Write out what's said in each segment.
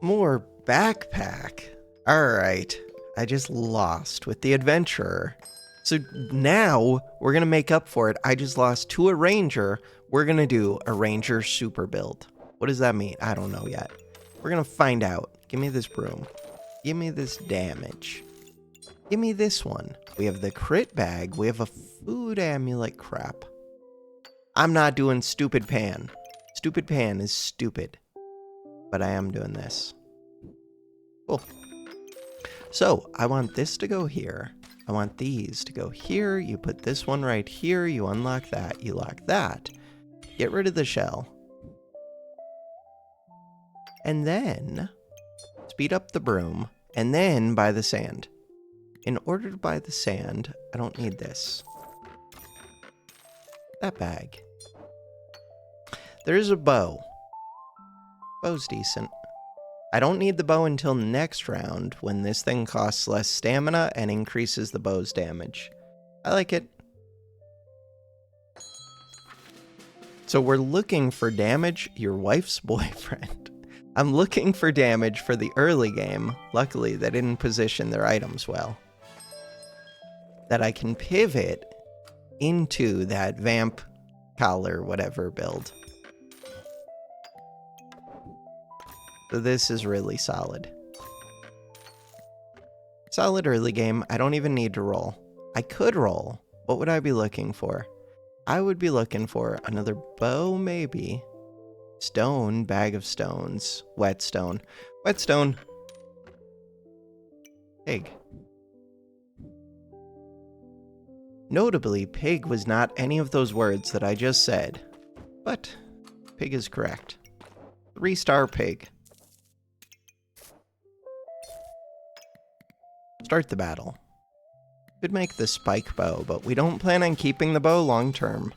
More backpack. Alright. I just lost with the adventurer. So now we're gonna make up for it. I just lost to a ranger. We're gonna do a ranger super build. What does that mean? I don't know yet. We're gonna find out. Give me this broom. Give me this damage. Give me this one. We have the crit bag. We have a food amulet. Crap. I'm not doing stupid pan. Stupid pan is stupid. But I am doing this. Cool. So I want this to go here. I want these to go here. You put this one right here. You unlock that. You lock that. Get rid of the shell. And then speed up the broom. And then buy the sand. In order to buy the sand, I don't need this. That bag. There's a bow. Bow's decent. I don't need the bow until next round, when this thing costs less stamina and increases the bow's damage. I like it. So we're looking for damage, your wife's boyfriend. I'm looking for damage for the early game. Luckily, they didn't position their items well. That I can pivot into that vamp collar whatever build. So this is really solid. Solid early game. I don't even need to roll. I could roll. What would I be looking for? I would be looking for another bow, maybe. Stone, bag of stones. Whetstone. Whetstone. Pig. Notably, pig was not any of those words that I just said. But pig is correct. 3-star pig. Start the battle. Could make the spike bow, but we don't plan on keeping the bow long term.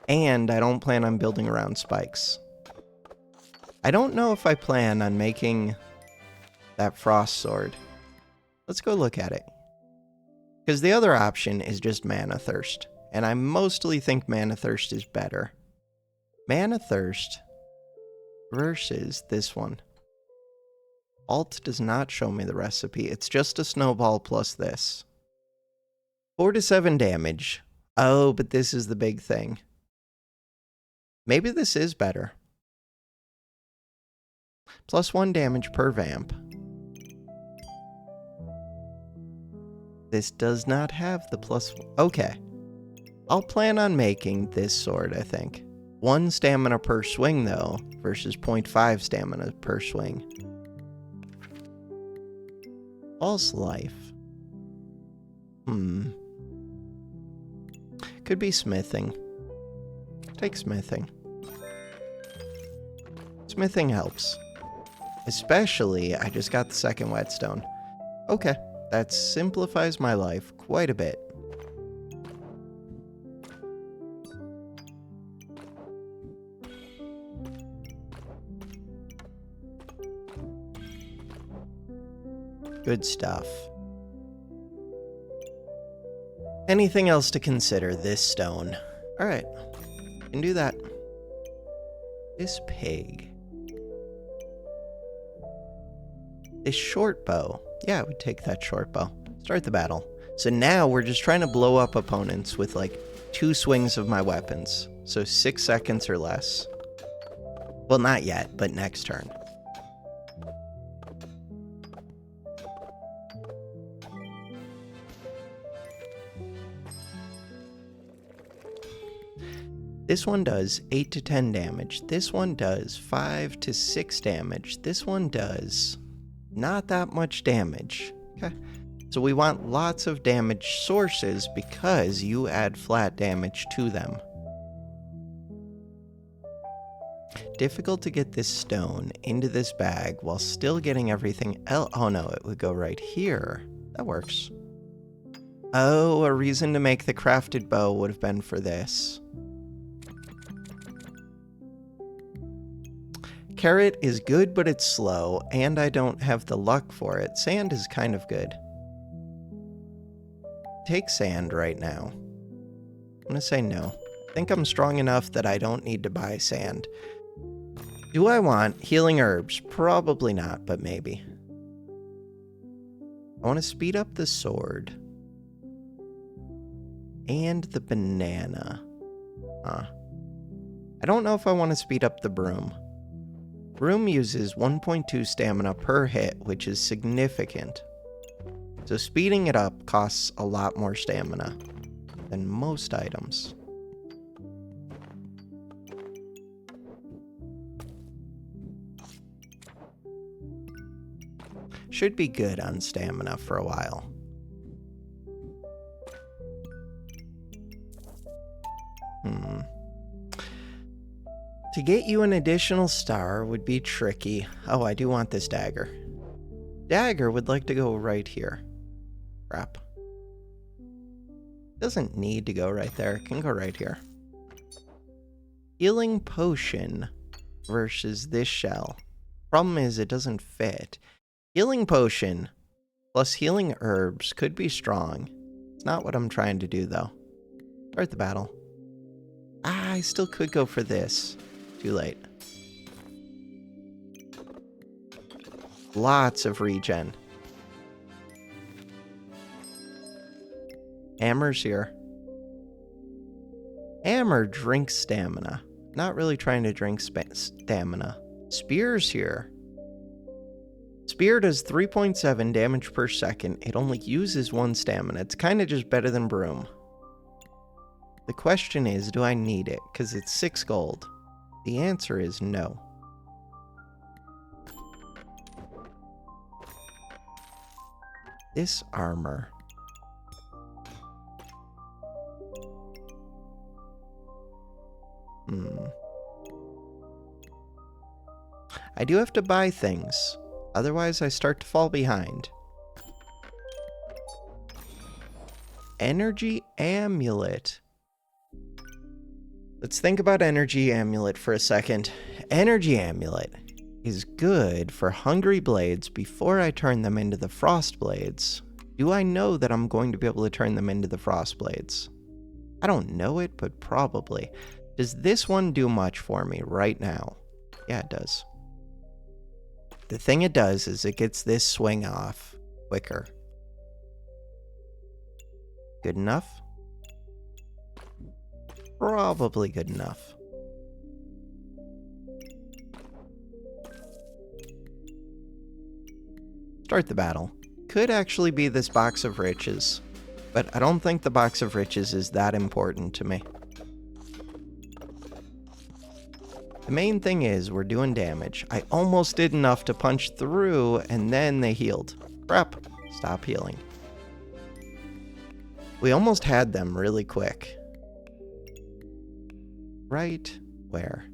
And I don't plan on building around spikes. I don't know if I plan on making that frost sword. Let's go look at it. Because the other option is just Mana Thirst. And I mostly think Mana Thirst is better. Mana Thirst versus this one. Alt does not show me the recipe. It's just a snowball plus this. 4 to 7 damage. Oh, but this is the big thing. Maybe this is better. Plus 1 damage per vamp. This does not have the plus... Okay. I'll plan on making this sword, I think. 1 stamina per swing, though, versus 0.5 stamina per swing. False life. Could be smithing. Take smithing. Smithing helps. Especially, I just got the second whetstone. Okay, that simplifies my life quite a bit. Good stuff. Anything else to consider? This stone. Alright. Can do that. This pig. This short bow. Yeah, I would take that short bow. Start the battle. So now we're just trying to blow up opponents with like 2 swings of my weapons. So 6 seconds or less. Well, not yet, but next turn. This one does 8 to 10 damage. This one does 5 to 6 damage. This one does not that much damage. Okay. So we want lots of damage sources because you add flat damage to them. Difficult to get this stone into this bag while still getting everything else. Oh no, it would go right here. That works. Oh, a reason to make the crafted bow would have been for this. Carrot is good, but it's slow, and I don't have the luck for it. Sand is kind of good. Take sand right now. I'm gonna say no. I think I'm strong enough that I don't need to buy sand. Do I want healing herbs? Probably not, but maybe. I want to speed up the sword. And the banana. I don't know if I want to speed up the broom. Broom uses 1.2 stamina per hit, which is significant. So speeding it up costs a lot more stamina than most items. Should be good on stamina for a while. To get you an additional star would be tricky. Oh, I do want this dagger. Dagger would like to go right here. Crap. Doesn't need to go right there. It can go right here. Healing potion versus this shell. Problem is it doesn't fit. Healing potion plus healing herbs could be strong. It's not what I'm trying to do though. Start the battle. I still could go for this. Too late. Lots of regen. Hammer's here. Hammer drinks stamina. Not really trying to drink stamina. Spear's here. Spear does 3.7 damage per second. It only uses 1 stamina. It's kind of just better than broom. The question is, do I need it? Because it's 6 gold. The answer is no. This armor. I do have to buy things. Otherwise, I start to fall behind. Energy amulet. Let's think about energy amulet for a second. Energy amulet is good for hungry blades before I turn them into the frost blades. Do I know that I'm going to be able to turn them into the frost blades? I don't know it, but probably. Does this one do much for me right now? Yeah, it does. The thing it does is it gets this swing off quicker. Good enough? Probably good enough. Start the battle. Could actually be this box of riches, but I don't think the box of riches is that important to me. The main thing is we're doing damage. I almost did enough to punch through, and then they healed. Crap. Stop healing. We almost had them really quick. Right where?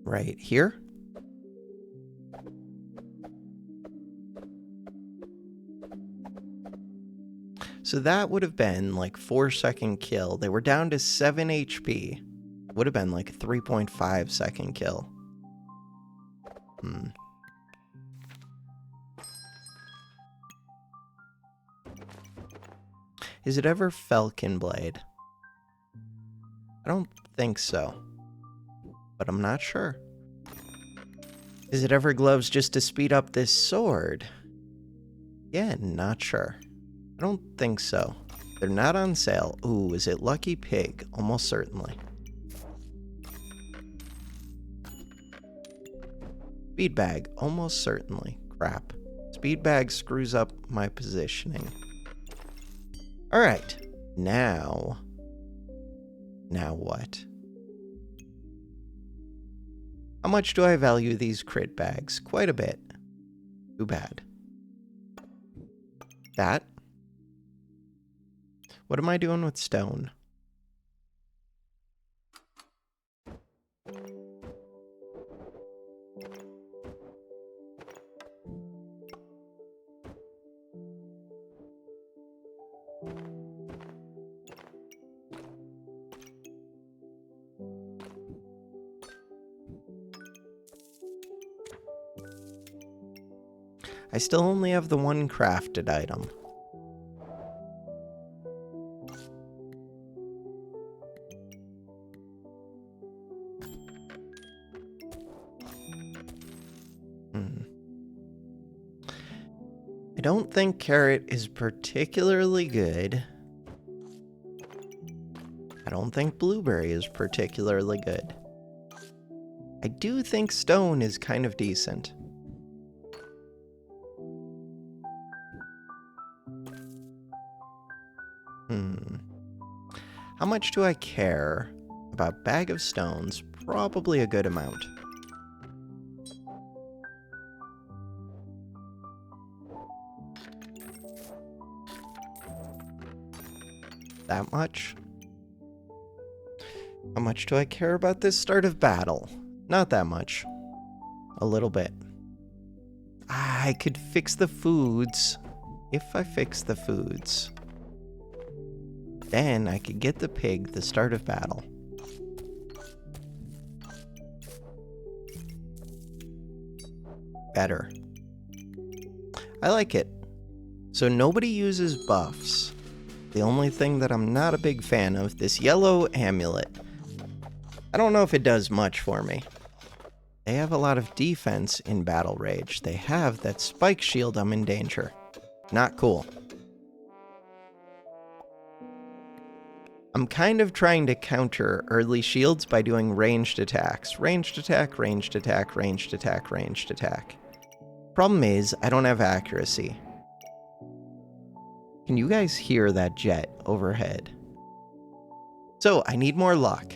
Right here? So that would have been like 4-second kill. They were down to 7 HP. Would have been like a 3.5-second kill. Is it ever Falcon Blade? I don't think so. But I'm not sure. Is it ever gloves just to speed up this sword? Yeah, not sure. I don't think so. They're not on sale. Ooh, is it Lucky Pig? Almost certainly. Speed bag, almost certainly. Crap. Speed bag screws up my positioning. Alright, now what? How much do I value these crit bags? Quite a bit. Too bad. That. What am I doing with stone? I still only have the one crafted item. I don't think carrot is particularly good. I don't think blueberry is particularly good. I do think stone is kind of decent. How much do I care about bag of stones? Probably a good amount. That much? How much do I care about this start of battle? Not that much. A little bit. I could fix the foods. If I fix the foods, then I could get the pig the start of battle. Better. I like it. So nobody uses buffs. The only thing that I'm not a big fan of, this yellow amulet. I don't know if it does much for me. They have a lot of defense in Battle Rage. They have that spike shield. I'm in danger. Not cool. I'm kind of trying to counter early shields by doing ranged attacks. Ranged attack, ranged attack, ranged attack, ranged attack. Problem is, I don't have accuracy. Can you guys hear that jet overhead? So, I need more luck.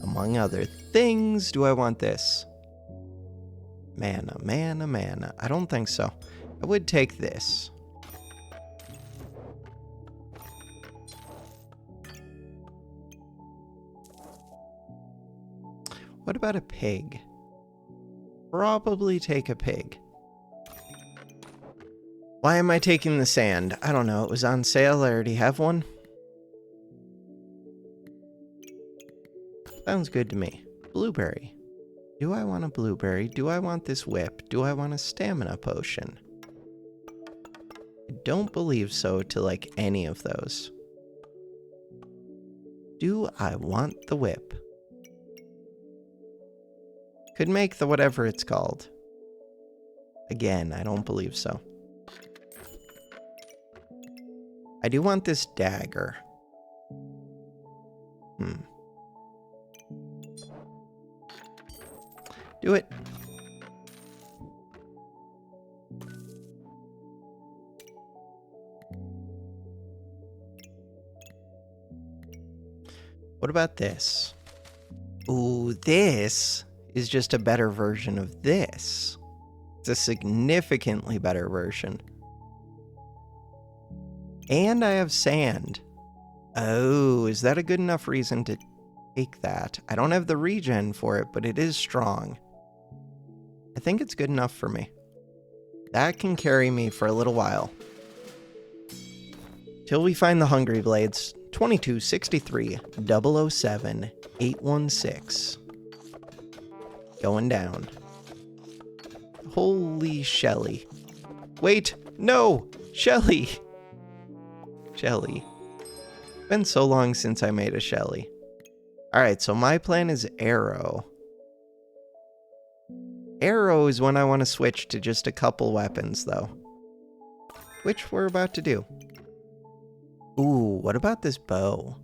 Among other things, do I want this? Mana, mana, mana. I don't think so. I would take this. What about a pig? Probably take a pig. Why am I taking the sand? I don't know. It was on sale. I already have one. Sounds good to me. Blueberry. Do I want a blueberry? Do I want this whip? Do I want a stamina potion? I don't believe so to like any of those. Do I want the whip? Could make the whatever it's called. Again, I don't believe so. I do want this dagger. Do it. What about this? Ooh, this is just a better version of this. It's a significantly better version. And I have sand. Oh, is that a good enough reason to take that? I don't have the regen for it, but it is strong. I think it's good enough for me. That can carry me for a little while. Till we find the Hungry Blades. 2263 007 816. Going down. Holy Shelly. Wait, no! Shelly! Shelly. Been so long since I made a Shelly. Alright, so my plan is Arrow. Arrow is when I want to switch to just a couple weapons, though. Which we're about to do. Ooh, what about this bow?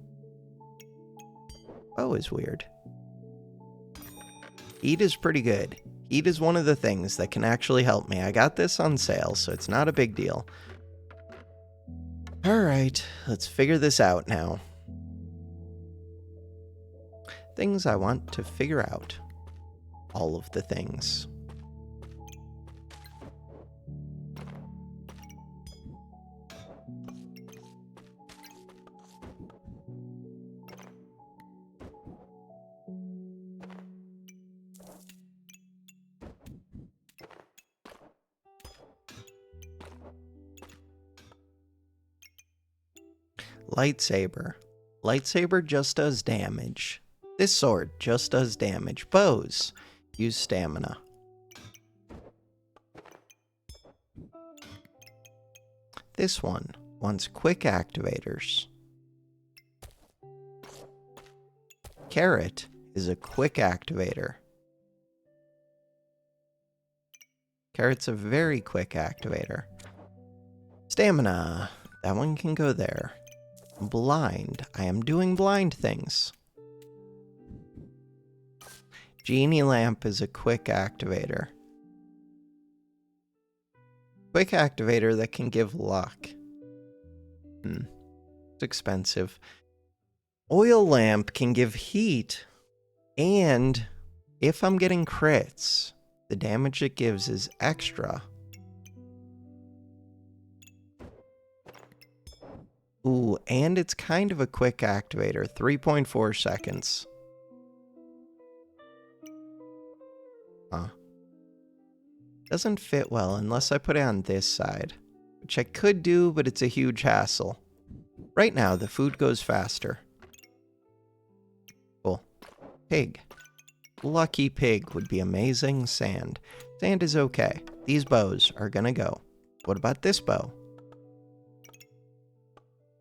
Bow is weird. Heat is pretty good. Heat is one of the things that can actually help me. I got this on sale, so it's not a big deal. Alright, let's figure this out now. Things I want to figure out. All of the things. Lightsaber. Lightsaber just does damage. This sword just does damage. Bows use stamina. This one wants quick activators. Carrot is a quick activator. Carrot's a very quick activator. Stamina. That one can go there. Blind. I am doing blind things. Genie lamp is a quick activator. Quick activator that can give luck. It's expensive. Oil lamp can give heat, and if I'm getting crits, the damage it gives is extra. Ooh, and it's kind of a quick activator, 3.4 seconds. Huh. Doesn't fit well unless I put it on this side, which I could do, but it's a huge hassle. Right now, the food goes faster. Cool. Pig. Lucky pig would be amazing. Sand. Sand is okay. These bows are gonna go. What about this bow?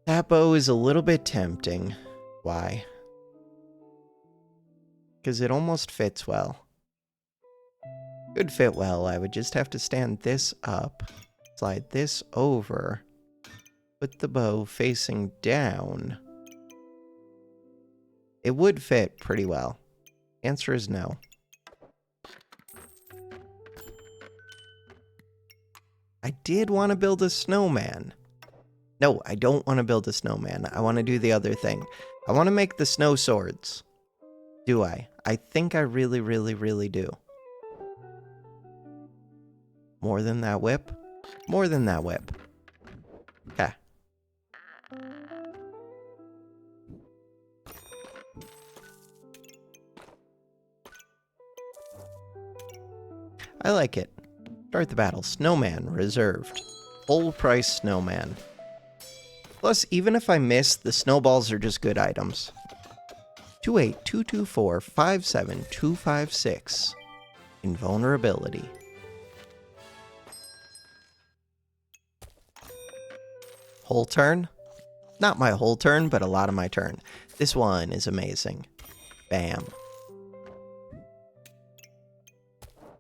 That bow is a little bit tempting. Why? Because it almost fits well. Could fit well. I would just have to stand this up, slide this over, put the bow facing down. It would fit pretty well. Answer is no. I did want to build a snowman. No, I don't want to build a snowman. I want to do the other thing. I want to make the snow swords. Do I? I think I really, really, really do. More than that whip? More than that whip. Okay. I like it. Start the battle. Snowman reserved. Full price snowman. Plus, even if I miss, the snowballs are just good items. 28224-57256. Invulnerability. Whole turn? Not my whole turn, but a lot of my turn. This one is amazing. Bam.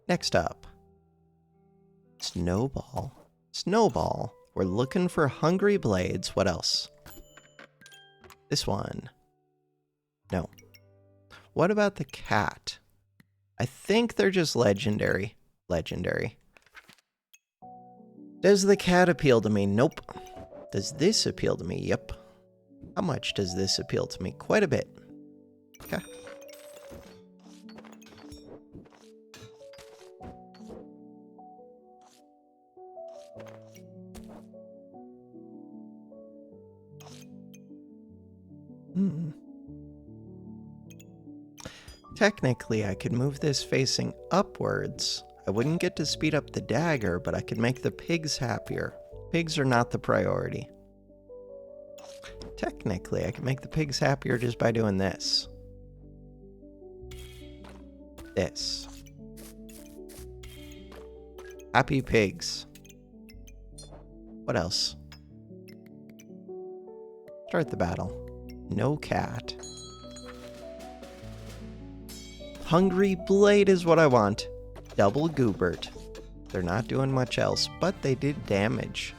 Next up. Snowball. Snowball. We're looking for hungry blades. What else? This one. No. What about the cat? I think they're just legendary. Legendary. Does the cat appeal to me? Nope. Does this appeal to me? Yep. How much does this appeal to me? Quite a bit. Okay. Technically, I could move this facing upwards. I wouldn't get to speed up the dagger, but I could make the pigs happier. Pigs are not the priority. Technically, I could make the pigs happier just by doing this. This. Happy pigs. What else? Start the battle. No cat. Hungry blade is what I want. Double Goobert. They're not doing much else, but they did damage.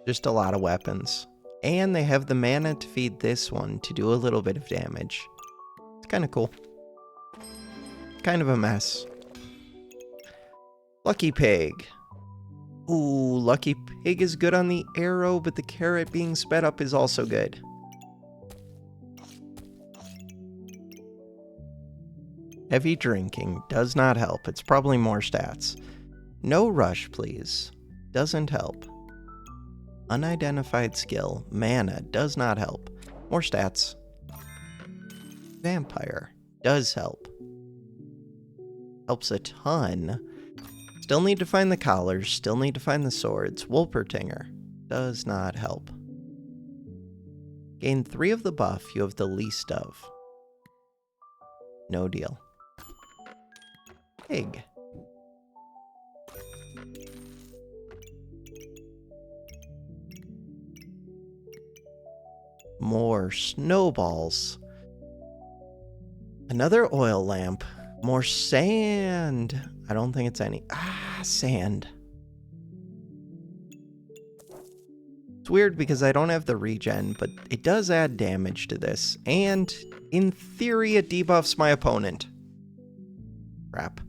Just a lot of weapons. And they have the mana to feed this one to do a little bit of damage. It's kind of cool. Kind of a mess. Lucky Pig. Ooh, Lucky Pig is good on the arrow, but the carrot being sped up is also good. Heavy drinking does not help. It's probably more stats. No rush, please. Doesn't help. Unidentified skill. Mana does not help. More stats. Vampire does help. Helps a ton. Still need to find the collars. Still need to find the swords. Wolpertinger does not help. Gain 3 of the buff you have the least of. No deal. Pig. More snowballs. Another oil lamp. More sand. I don't think it's any. Sand. It's weird because I don't have the regen, but it does add damage to this. And in theory, it debuffs my opponent. Crap.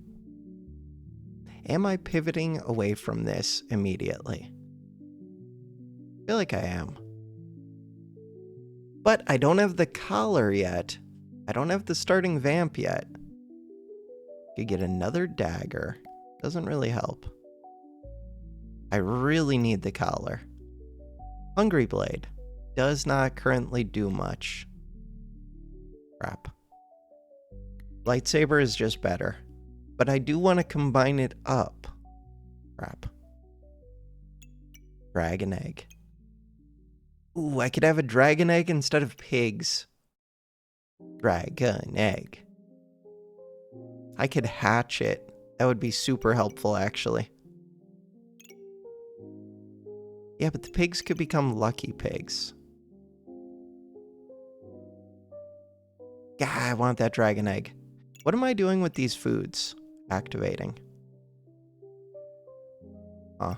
Am I pivoting away from this immediately? I feel like I am. But I don't have the collar yet. I don't have the starting vamp yet. Could get another dagger. Doesn't really help. I really need the collar. Hungry Blade. Does not currently do much. Crap. Lightsaber is just better. But I do want to combine it up. Crap. Dragon Egg. Ooh, I could have a Dragon Egg instead of pigs. Dragon Egg. I could hatch it. That would be super helpful, actually. Yeah, but the pigs could become lucky pigs. Yeah, I want that Dragon Egg. What am I doing with these foods? Activating. Huh.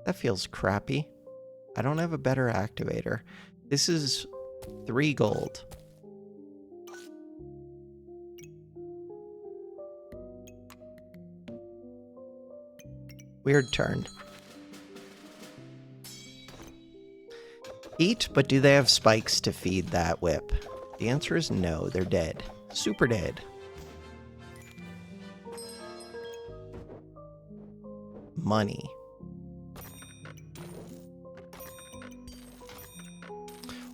That feels crappy. I don't have a better activator. This is 3 gold. Weird turn. Eat, but do they have spikes to feed that whip? The answer is no, they're dead. Super dead. Money.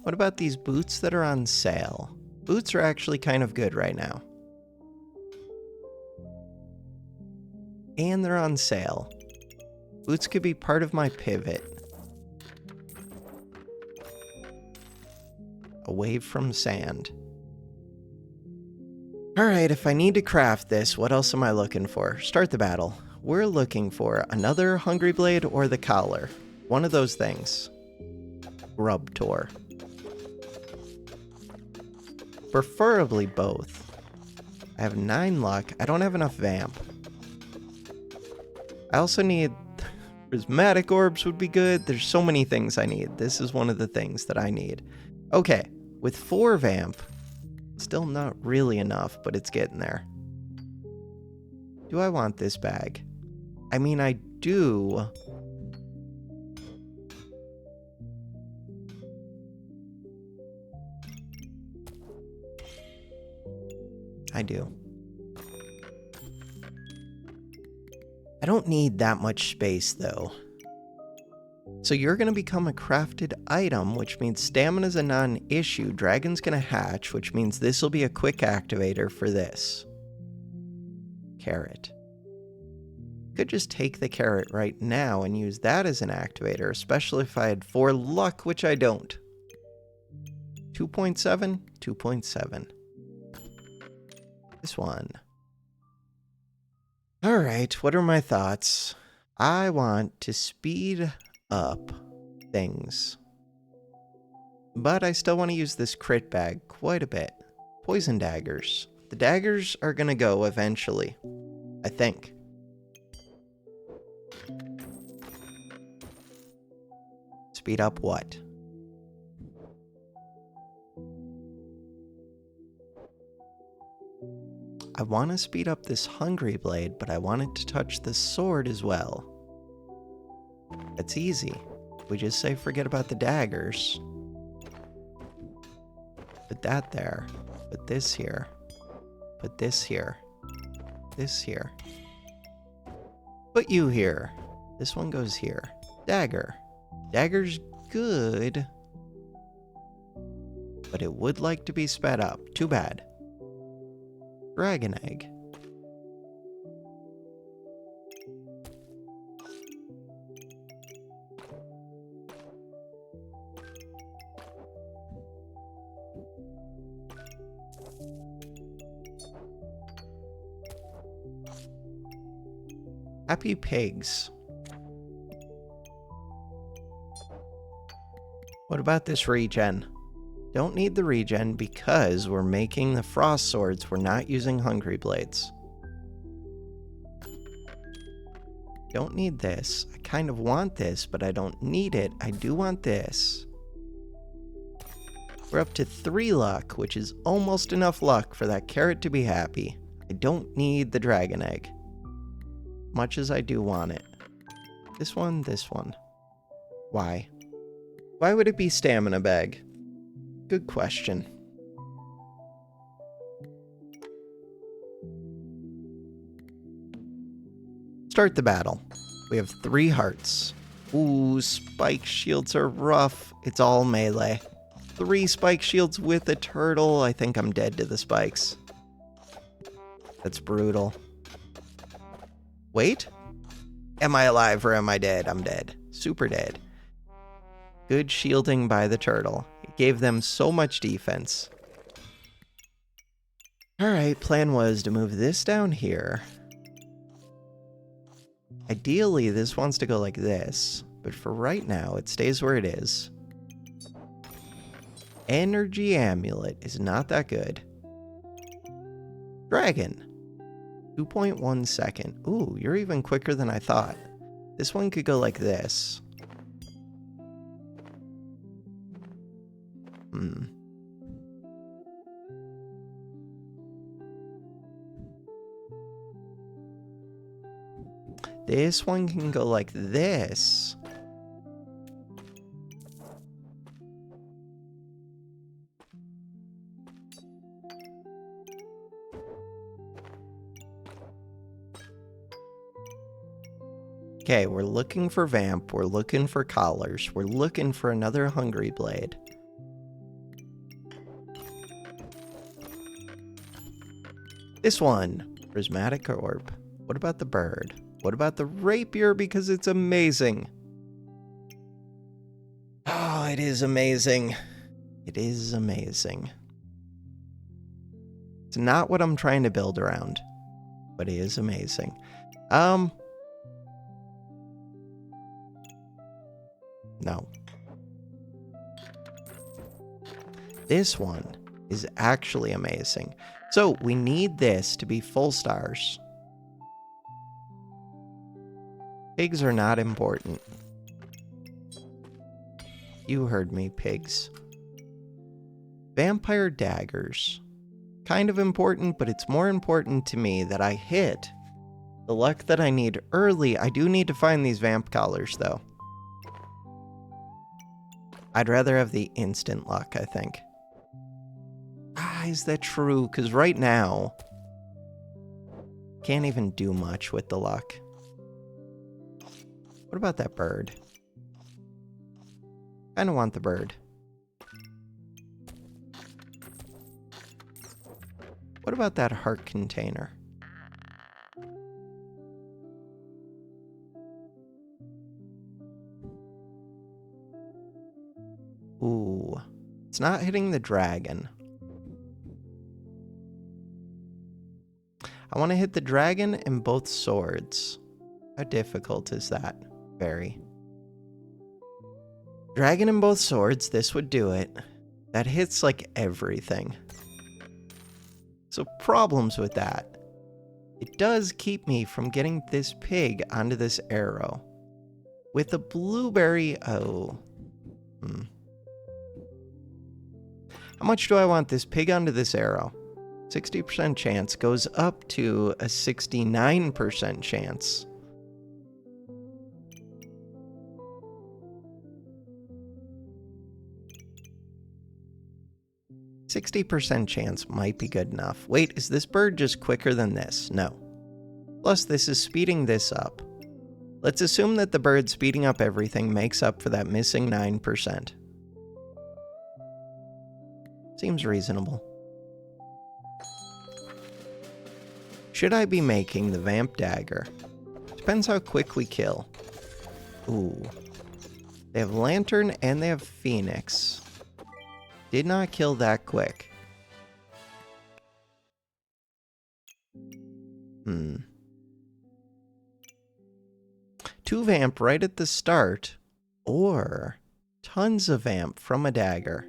What about these boots that are on sale? Boots are actually kind of good right now. And they're on sale. Boots could be part of my pivot. Away from sand. Alright, if I need to craft this, what else am I looking for? Start the battle. We're looking for another Hungry Blade or the collar. One of those things. Grub Tour. Preferably both. I have 9 luck. I don't have enough vamp. I also need... prismatic orbs would be good. There's so many things I need. This is one of the things that I need. Okay, with 4 vamp, still not really enough, but it's getting there. Do I want this bag? I mean, I do. I do. I don't need that much space, though. So you're going to become a crafted item, which means stamina's a non-issue. Dragon's going to hatch, which means this will be a quick activator for this. Carrot. Could just take the carrot right now and use that as an activator, especially if I had 4 luck, which I don't. 2.7, 2.7. This one. Alright, what are my thoughts? I want to speed up things. But I still want to use this crit bag quite a bit. Poison daggers. The daggers are gonna go eventually. I think. Speed up what? I want to speed up this Hungry Blade, but I want it to touch the sword as well. That's easy. We just say forget about the daggers. Put that there. Put this here. Put this here. This here. Put you here. This one goes here. Dagger. Dagger's good. But it would like to be sped up. Too bad. Dragon Egg. Happy pigs. What about this regen? Don't need the regen because we're making the frost swords. We're not using hungry blades. Don't need this. I kind of want this, but I don't need it. I do want this. We're up to 3 luck, which is almost enough luck for that carrot to be happy. I don't need the dragon egg, much as I do want it. This one, this one. Why? Why would it be stamina bag? Good question. Start the battle. We have 3 hearts. Ooh, spike shields are rough. It's all melee. 3 spike shields with a turtle. I think I'm dead to the spikes. That's brutal. Wait? Am I alive or am I dead? I'm dead. Super dead. Good shielding by the turtle. It gave them so much defense. Alright, plan was to move this down here. Ideally, this wants to go like this, but for right now, it stays where it is. Energy amulet is not that good. Dragon. 2.1 second. Ooh, you're even quicker than I thought. This one could go like this. This one can go like this. Okay, we're looking for vamp, we're looking for collars, we're looking for another hungry blade. This one, prismatic orb. What about the bird? What about the rapier, because it's amazing? Oh, it is amazing. It is amazing. It's not what I'm trying to build around, but it is amazing. No. This one is actually amazing. So we need this to be full stars. Pigs are not important. You heard me, pigs. Vampire daggers. Kind of important, but it's more important to me that I hit the luck that I need early. I do need to find these vamp collars, though. I'd rather have the instant luck, I think. Is that true? Because right now, can't even do much with the luck. What about that bird? Kinda want the bird. What about that heart container? Ooh, it's not hitting the dragon. I want to hit the dragon and both swords. How difficult is that? Very. Dragon and both swords, this would do it. That hits like everything. So problems with that. It does keep me from getting this pig onto this arrow. With a blueberry, oh. How much do I want this pig onto this arrow? 60% chance goes up to a 69% chance. %60 chance might be good enough. Wait, is this bird just quicker than this? No. Plus, this is speeding this up. Let's assume that the bird speeding up everything makes up for that missing 9%. Seems reasonable. Should I be making the vamp dagger? Depends how quick we kill. Ooh. They have lantern and they have phoenix. Did not kill that quick. 2 vamp right at the start, or tons of vamp from a dagger.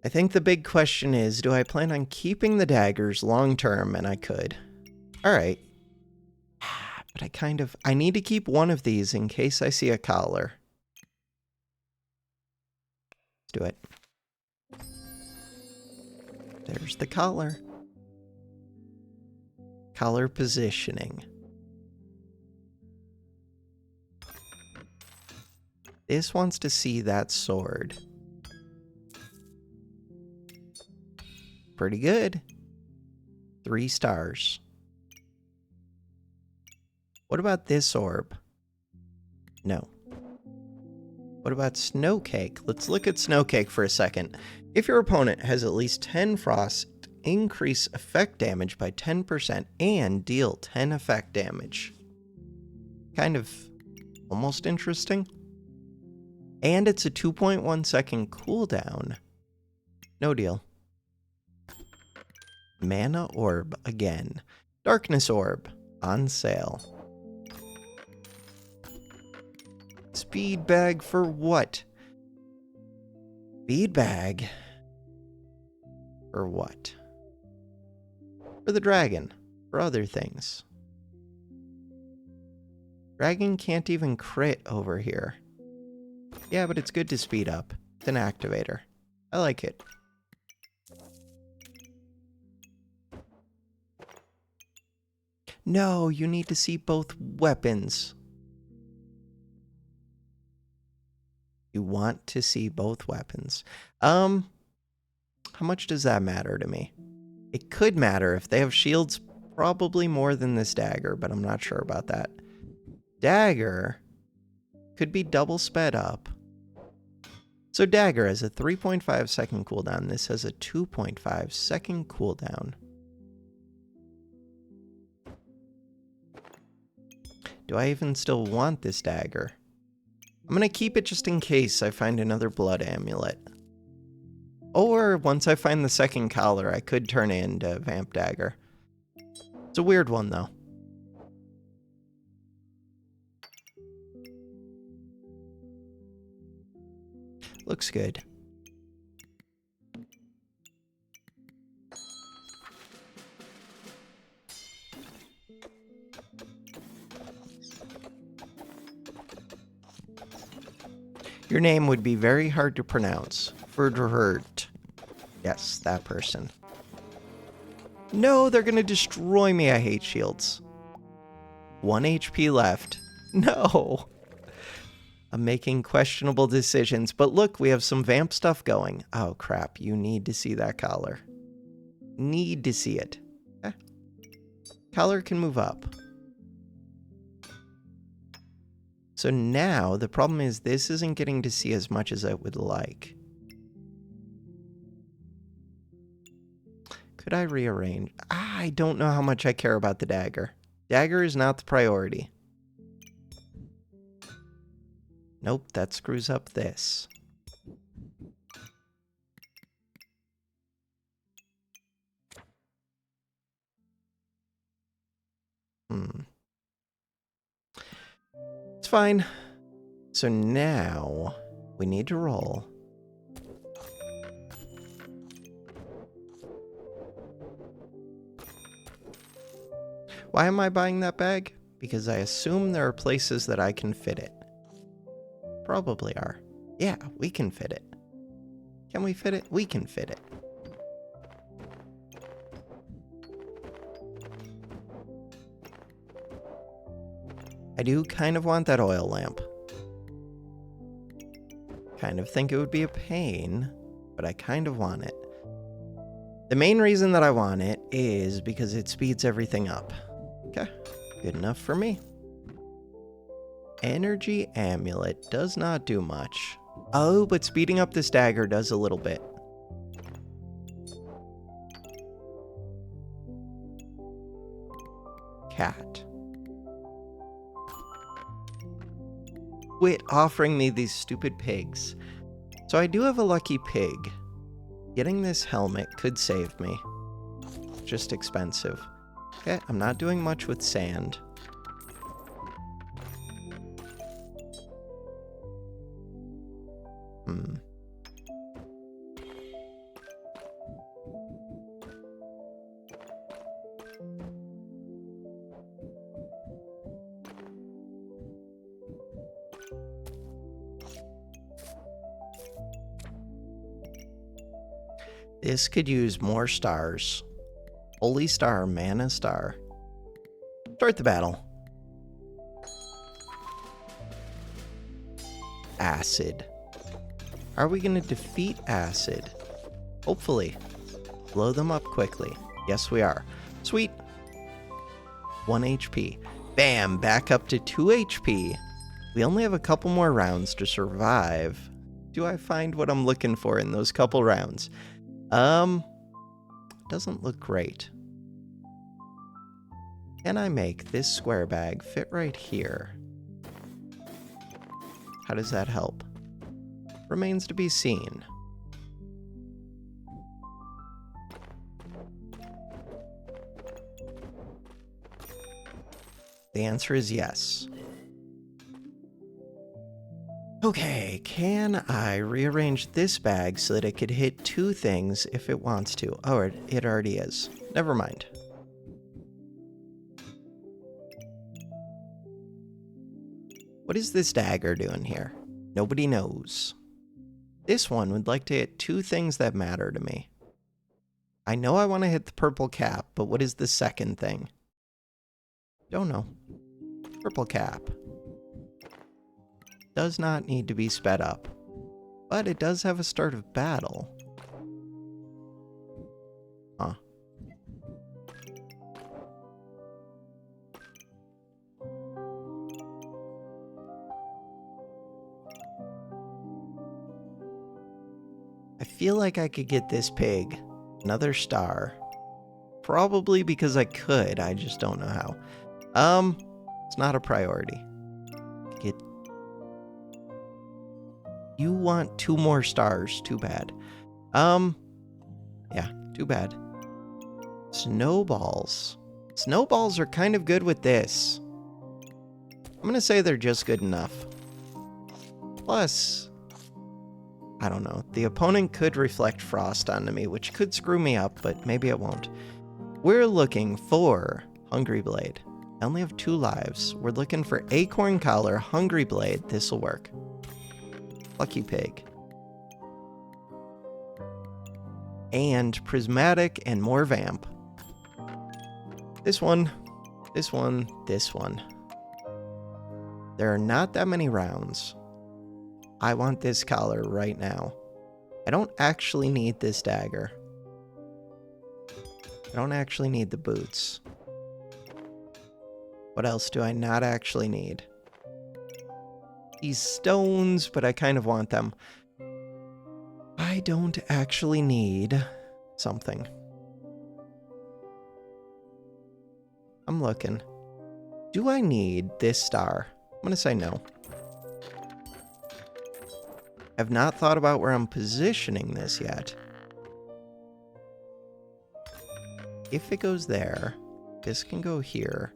I think the big question is, do I plan on keeping the daggers long term? And I could. All right. But I need to keep one of these in case I see a collar. Let's do it. There's the collar. Collar positioning. This wants to see that sword. Pretty good. 3 stars. What about this orb? No. What about Snowcake? Let's look at Snowcake for a second. If your opponent has at least 10 frost, increase effect damage by 10% and deal 10 effect damage. Kind of almost interesting. And it's a 2.1 second cooldown. No deal. Mana Orb again. Darkness Orb on sale. Speed bag for what? Speed bag for what? For the dragon. For other things. Dragon can't even crit over here. Yeah, but it's good to speed up. It's an activator. I like it. No, you need to see both weapons. You want to see both weapons. How much does that matter to me? It could matter if they have shields, probably more than this dagger, but I'm not sure about that. Dagger could be double sped up. So dagger has a 3.5 second cooldown. This has a 2.5 second cooldown. Do I even still want this dagger? I'm gonna keep it just in case I find another blood amulet. Or once I find the second collar, I could turn it into Vamp Dagger. It's a weird one though. Looks good. Your name would be very hard to pronounce. Ferdhurt. Yes, that person. No, they're gonna destroy me. I hate shields. 1 HP left. No. I'm making questionable decisions. But look, we have some vamp stuff going. Oh, crap. You need to see that collar. Need to see it. Okay. Collar can move up. So now, the problem is this isn't getting to see as much as I would like. Could I rearrange? I don't know how much I care about the dagger. Dagger is not the priority. Nope, that screws up this. It's fine. So now we need to roll. Why am I buying that bag? Because I assume there are places that I can fit it. Probably are. Yeah, we can fit it. Can we fit it? We can fit it. I do kind of want that oil lamp. Kind of think it would be a pain, but I kind of want it. The main reason that I want it is because it speeds everything up. Okay, good enough for me. Energy amulet does not do much. Oh, but speeding up this dagger does a little bit. Cat. Quit offering me these stupid pigs. So I do have a lucky pig. Getting this helmet could save me. Just expensive. Okay, I'm not doing much with sand. This could use more stars. Holy star, mana star. Start the battle. Acid. Are we going to defeat acid? Hopefully. Blow them up quickly. Yes, we are. Sweet. 1 HP. Bam, back up to 2 HP. We only have a couple more rounds to survive. Do I find what I'm looking for in those couple rounds? Doesn't look great. Can I make this square bag fit right here? How does that help? Remains to be seen. The answer is yes. Okay, can I rearrange this bag so that it could hit 2 things if it wants to? Oh, it already is. Never mind. What is this dagger doing here? Nobody knows. This one would like to hit 2 things that matter to me. I know I want to hit the purple cap, but what is the second thing? Don't know. Purple cap. Does not need to be sped up, but it does have a start of battle. Huh. I feel like I could get this pig another star. Probably because I could, I just don't know how. It's not a priority. You want 2 more stars, too bad. Yeah, too bad. Snowballs. Snowballs are kind of good with this. I'm gonna say they're just good enough. Plus, I don't know. The opponent could reflect frost onto me, which could screw me up, but maybe it won't. We're looking for Hungry Blade. I only have 2 lives. We're looking for Acorn Collar, Hungry Blade. This'll work. Lucky Pig. And Prismatic and more Vamp. This one, this one, this one. There are not that many rounds. I want this collar right now. I don't actually need this dagger. I don't actually need the boots. What else do I not actually need? These stones, but I kind of want them. I don't actually need something. I'm looking. Do I need this star? I'm gonna say no. I've not thought about where I'm positioning this yet. If it goes there, this can go here.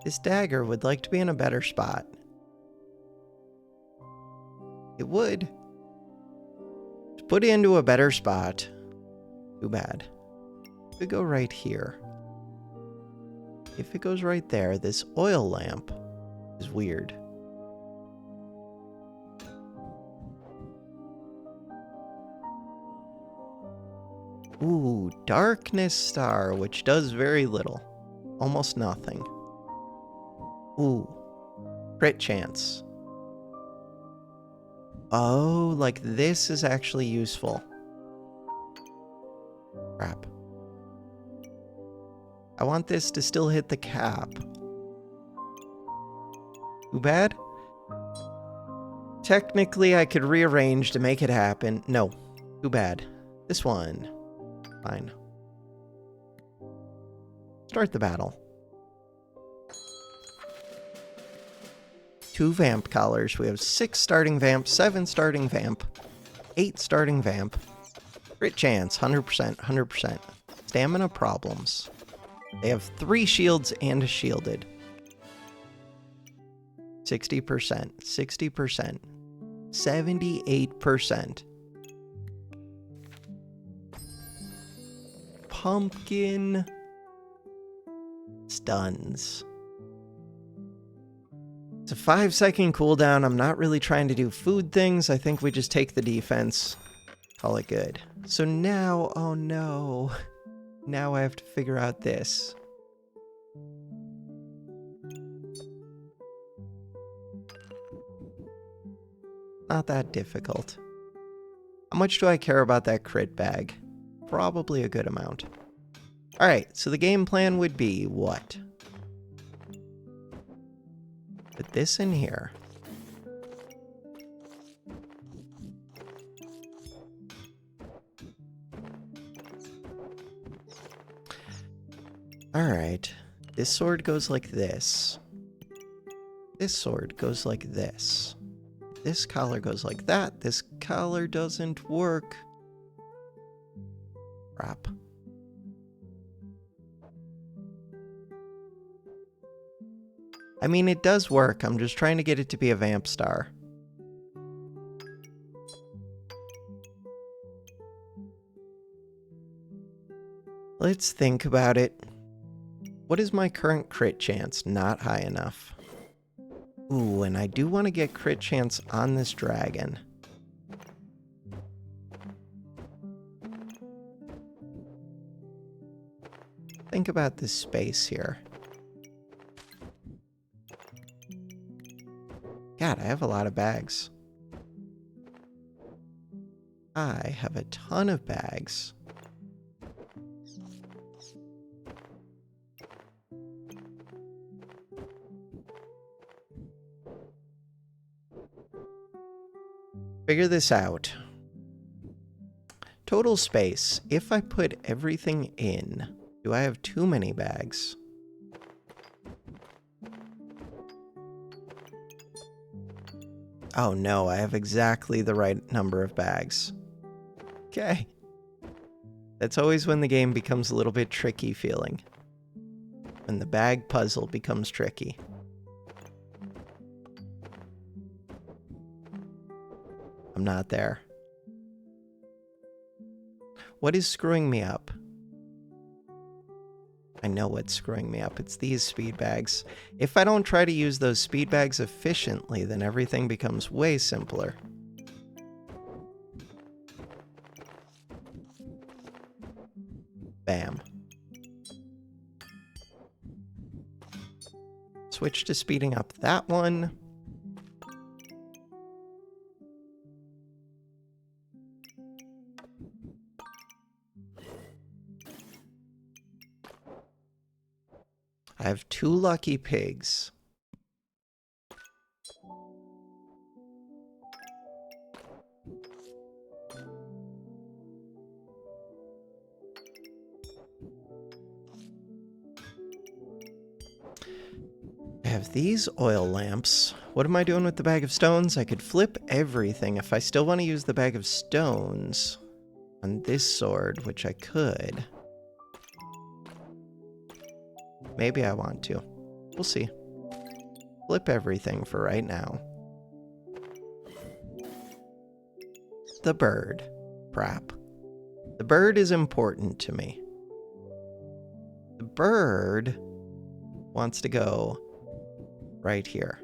This dagger would like to be in a better spot. It would. To put it into a better spot. Too bad. It could go right here. If it goes right there, this oil lamp is weird. Ooh, Darkness Star, which does very little. Almost nothing. Ooh, crit chance. Oh, like this is actually useful. Crap. I want this to still hit the cap. Too bad. Technically, I could rearrange to make it happen. No, too bad. This one. Fine. Start the battle. 2 Vamp collars. We have 6 starting Vamp, 7 starting Vamp, 8 starting Vamp. Crit chance, 100%, 100%. Stamina problems. They have 3 shields and a shielded. 60%, 60%, 78%. Pumpkin stuns. It's a 5-second cooldown. I'm not really trying to do food things. I think we just take the defense. Call it good. So now, oh no. Now I have to figure out this. Not that difficult. How much do I care about that crit bag? Probably a good amount. Alright, so the game plan would be what? Put this in here. Alright, this sword goes like this. This sword goes like this. This collar goes like that. This collar doesn't work. Crap. I mean, it does work. I'm just trying to get it to be a vamp star. Let's think about it. What is my current crit chance? Not high enough. Ooh, and I do want to get crit chance on this dragon. Think about this space here. God, I have a lot of bags. I have a ton of bags. Figure this out. Total space. If I put everything in, do I have too many bags? Oh no, I have exactly the right number of bags. Okay. That's always when the game becomes a little bit tricky feeling. When the bag puzzle becomes tricky. I'm not there. What is screwing me up? I know what's screwing me up. It's these speed bags. If I don't try to use those speed bags efficiently, then everything becomes way simpler. Bam. Switch to speeding up that one. I have 2 lucky pigs. I have these oil lamps. What am I doing with the bag of stones? I could flip everything if I still want to use the bag of stones on this sword, which I could. Maybe I want to. We'll see. Flip everything for right now. The bird. Crap. The bird is important to me. The bird wants to go right here.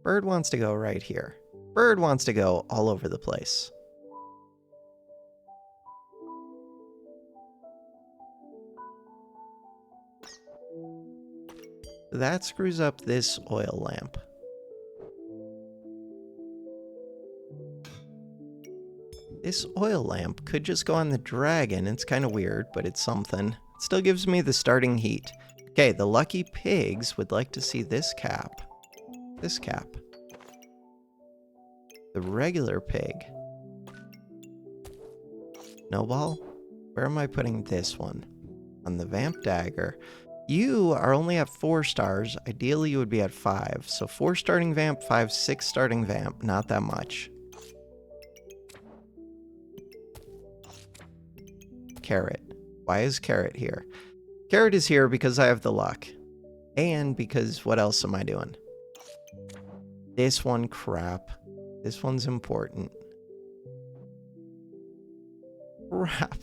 Bird wants to go right here. Bird wants to go all over the place. That screws up this oil lamp. This oil lamp could just go on the dragon. It's kind of weird, but it's something. It still gives me the starting heat. Okay, the lucky pigs would like to see this cap. This cap. The regular pig. Snowball? Where am I putting this one? On the vamp dagger. You are only at 4 stars. Ideally, you would be at 5. So 4 starting vamp, 5, 6 starting vamp. Not that much. Carrot. Why is Carrot here? Carrot is here because I have the luck. And because what else am I doing? This one, crap. This one's important. Crap.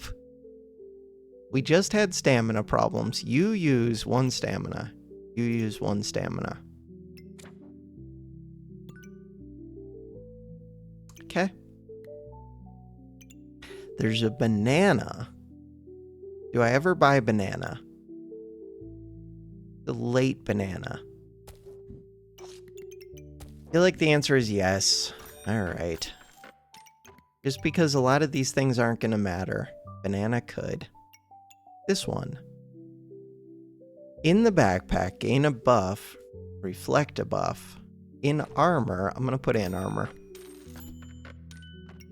We just had stamina problems. You use 1 stamina. You use 1 stamina. Okay. There's a banana. Do I ever buy banana? The late banana. I feel like the answer is yes. Alright. Just because a lot of these things aren't going to matter. Banana could. This one. In the backpack, gain a buff, reflect a buff. In armor, I'm going to put in armor.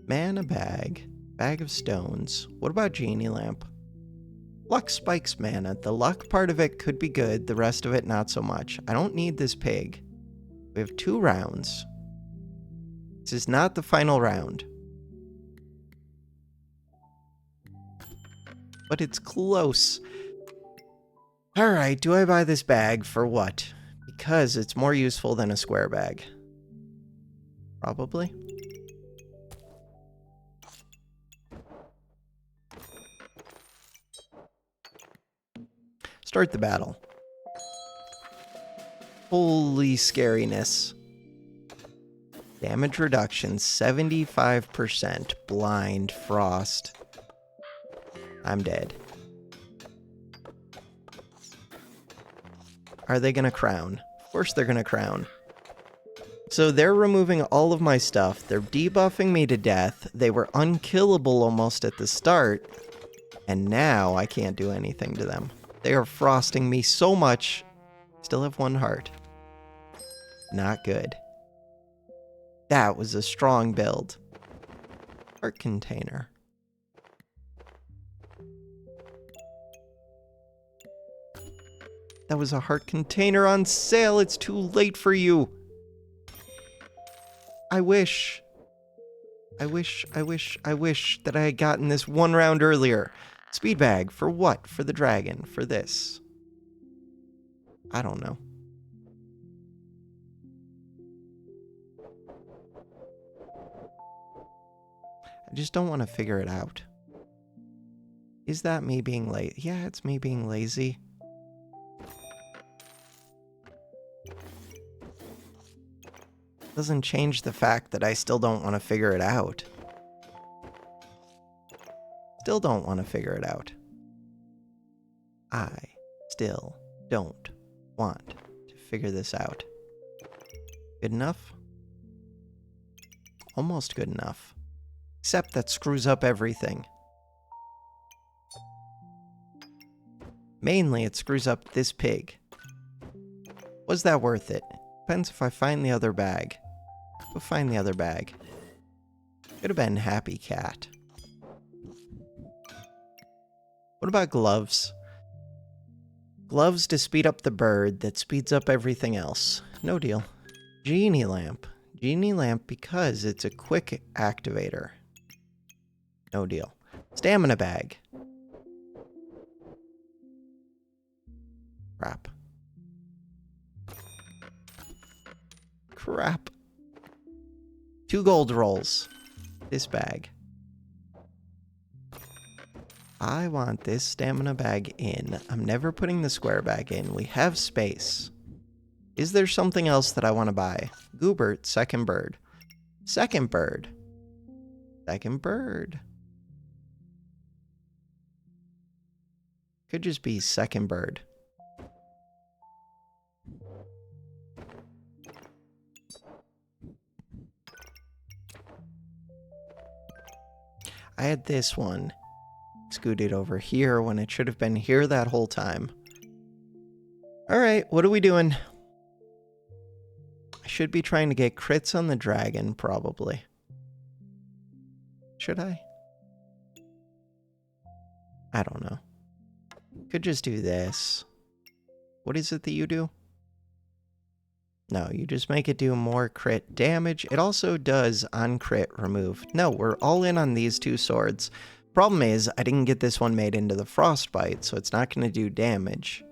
Mana bag, bag of stones. What about genie lamp? Luck spikes mana. The luck part of it could be good, the rest of it not so much. I don't need this pig. We have 2 rounds. This is not the final round. But it's close. Alright, do I buy this bag for what? Because it's more useful than a square bag. Probably. Start the battle. Holy scariness. Damage reduction, 75%. Blind, frost. I'm dead. Are they gonna crown? Of course they're gonna crown. So they're removing all of my stuff. They're debuffing me to death. They were unkillable almost at the start. And now I can't do anything to them. They are frosting me so much. Still have 1 heart. Not good. That was a strong build. Heart container. That was a heart container on sale. It's too late for you. I wish that I had gotten this 1 round earlier. Speed bag. For what? For the dragon. For this. I don't know. I just don't want to figure it out. Is that me being late? Yeah, it's me being lazy. Doesn't change the fact that I still don't want to figure it out. Still don't want to figure it out. I still don't want to figure this out. Good enough? Almost good enough. Except that screws up everything. Mainly, it screws up this pig. Was that worth it? Depends if I find the other bag. We'll find the other bag. Could have been Happy Cat. What about gloves? Gloves to speed up the bird that speeds up everything else. No deal. Genie lamp. Genie lamp because it's a quick activator. No deal. Stamina bag. Crap. Crap. 2 gold rolls. This bag. I want this stamina bag in. I'm never putting the square bag in. We have space. Is there something else that I want to buy? Goobert, second bird. Second bird. Second bird. Could just be second bird. I had this one scooted over here when it should have been here that whole time. Alright, what are we doing? I should be trying to get crits on the dragon, probably. Should I? I don't know. Could just do this. What is it that you do? No, you just make it do more crit damage. It also does on crit remove. No, we're all in on these 2 swords. Problem is, I didn't get this one made into the frostbite, so it's not going to do damage.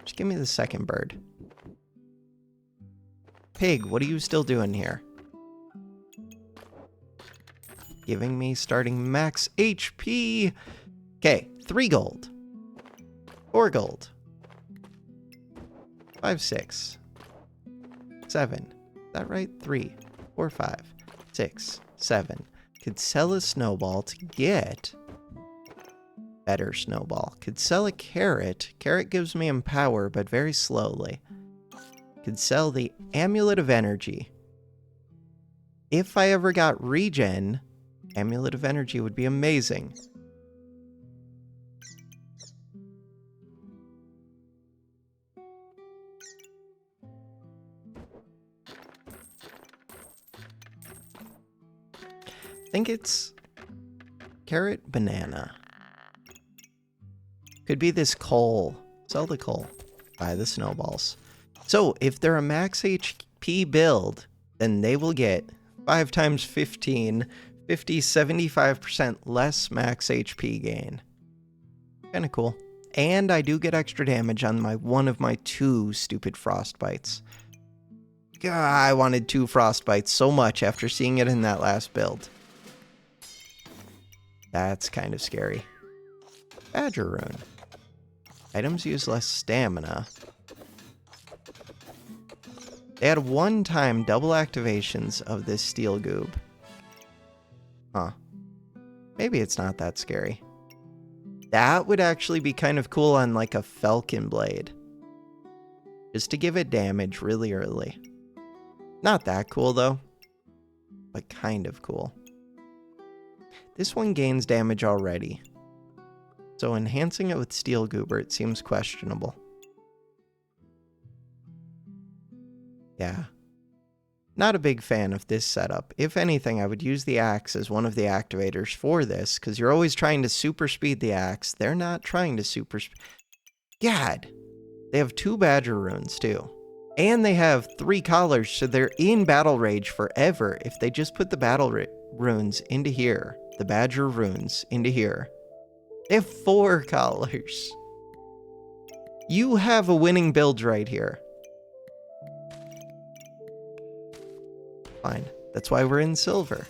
Just give me the second bird. Pig, what are you still doing here? Giving me starting max HP. Okay, 3 gold. 4 gold. 5, 6, 7. Is that right? 3, 4, 5, 6, 7. Could sell a snowball to get better snowball. Could sell a carrot. Carrot gives me empower, but very slowly. Could sell the amulet of energy. If I ever got regen, amulet of energy would be amazing. I think it's carrot, banana. Could be this coal. Sell the coal. Buy the snowballs. So if they're a max HP build, then they will get 5 times 15, 50, 75% less max HP gain. Kinda cool. And I do get extra damage on one of my 2 stupid frostbites. God, I wanted 2 frostbites so much after seeing it in that last build. That's kind of scary. Badger rune. Items use less stamina. They had one-time double activations of this steel goob. Huh. Maybe it's not that scary. That would actually be kind of cool on like a falcon blade. Just to give it damage really early. Not that cool though. But kind of cool. This one gains damage already. So enhancing it with Steel Goober, it seems questionable. Yeah. Not a big fan of this setup. If anything, I would use the axe as one of the activators for this, because you're always trying to super speed the axe. They're not trying to super speed. God! They have 2 badger runes, too. And they have 3 collars, so they're in battle rage forever if they just put the battle runes into here. The badger runes into here. They have 4 collars. You have a winning build right here. Fine. That's why we're in silver.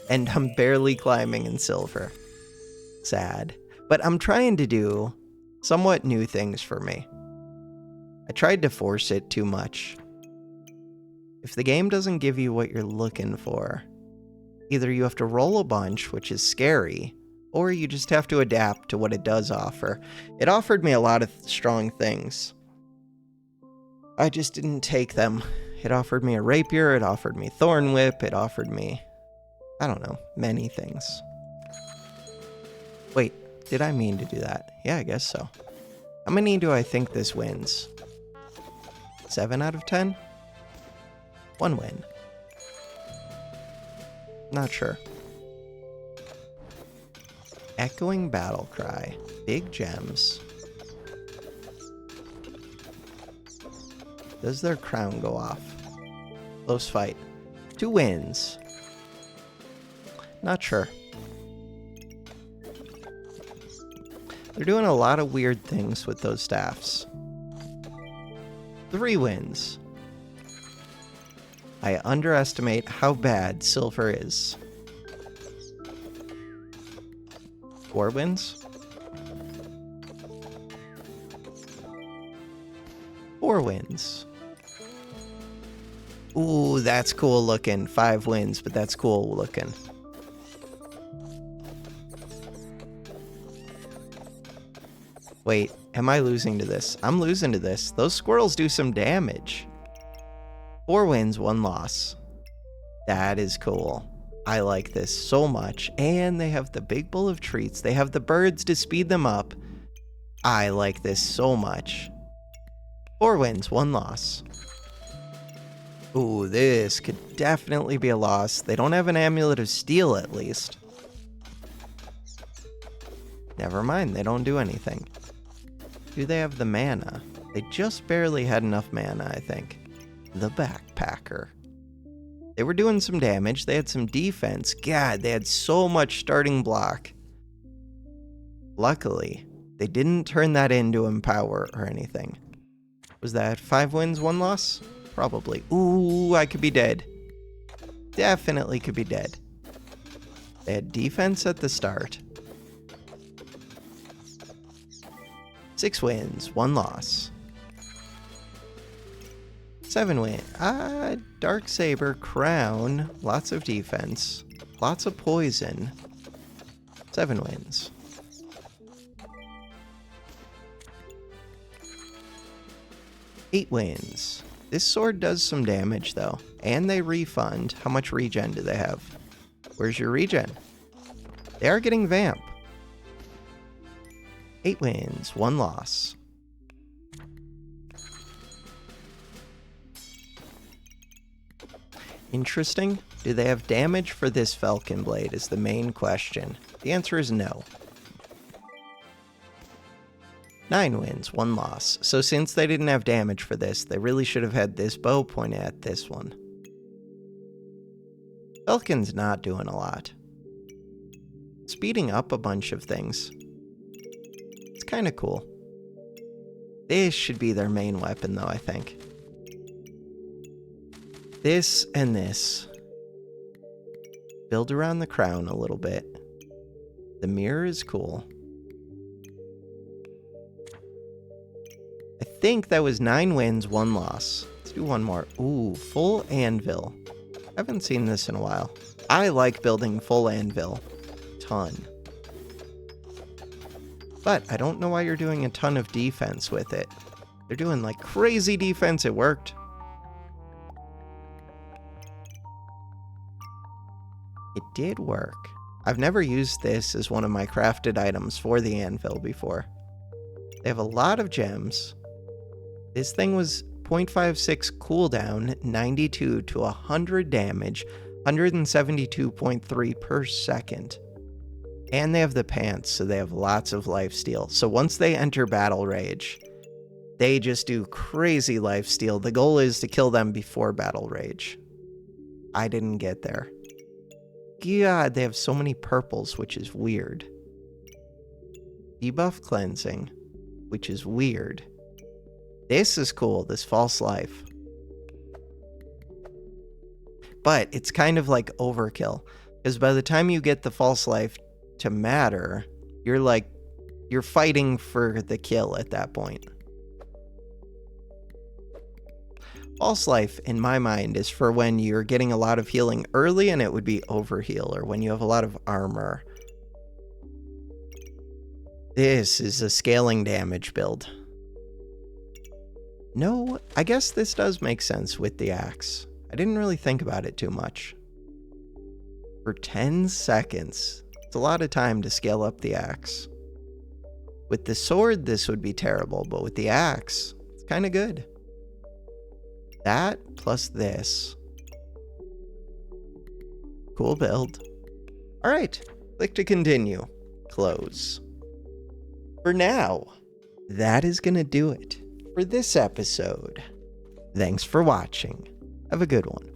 And I'm barely climbing in silver. Sad. But I'm trying to do somewhat new things for me. I tried to force it too much. If the game doesn't give you what you're looking for, either you have to roll a bunch, which is scary, or you just have to adapt to what it does offer. It offered me a lot of strong things. I just didn't take them. It offered me a rapier, it offered me thorn whip, it offered me, I don't know, many things. Wait, did I mean to do that? Yeah, I guess so. How many do I think this wins? 7 out of 10? 1 win. Not sure. Echoing battle cry. Big gems. Does their crown go off? Close fight. 2 wins. Not sure. They're doing a lot of weird things with those staffs. 3 wins. I underestimate how bad silver is. 4 wins? 4 wins. Ooh, that's cool looking. 5 wins, but that's cool looking. Wait, am I losing to this? I'm losing to this. Those squirrels do some damage. 4 wins, 1 loss. That is cool. I like this so much. And they have the big bowl of treats. They have the birds to speed them up. I like this so much. 4 wins, 1 loss. Ooh, this could definitely be a loss. They don't have an amulet of steel, at least. Never mind, they don't do anything. Do they have the mana? They just barely had enough mana, I think. The backpacker. They were doing some damage. They had some defense. God, they had so much starting block. Luckily, they didn't turn that into empower or anything. Was that 5 wins, 1 loss? Probably. Ooh, I could be dead. Definitely could be dead. They had defense at the start. 6 wins, 1 loss. 7 win. Dark Saber, Crown, lots of defense, lots of poison. 7 wins. Eight wins. This sword does some damage though, and they refund. How much regen do they have? Where's your regen? They are getting vamp. 8 wins, 1 loss. Interesting. Do they have damage for this Falcon Blade is the main question. The answer is no. 9 wins, 1 loss. So since they didn't have damage for this, they really should have had this bow pointed at this one. Falcon's not doing a lot. Speeding up a bunch of things. It's kind of cool. This should be their main weapon though, I think. This and this. Build around the crown a little bit. The mirror is cool. I think that was 9 wins, 1 loss. Let's do one more. Ooh, full anvil. I haven't seen this in a while. I like building full anvil. Ton. But I don't know why you're doing a ton of defense with it. They're doing like crazy defense. It worked. It did work. I've never used this as one of my crafted items for the anvil before. They have a lot of gems. This thing was 0.56 cooldown, 92 to 100 damage, 172.3 per second. And they have the pants, so they have lots of lifesteal. So once they enter Battle Rage, they just do crazy lifesteal. The goal is to kill them before Battle Rage. I didn't get there. God, they have so many purples, which is weird. Debuff cleansing, which is weird. This is cool, this false life. But it's kind of like overkill, because by the time you get the false life to matter, you're fighting for the kill at that point. False life, in my mind, is for when you're getting a lot of healing early and it would be overheal, or when you have a lot of armor. This is a scaling damage build. No, I guess this does make sense with the axe. I didn't really think about it too much. For 10 seconds, it's a lot of time to scale up the axe. With the sword, this would be terrible, but with the axe, it's kind of good. That plus this. Cool build. Alright, click to continue. Close. For now, that is gonna do it for this episode. Thanks for watching. Have a good one.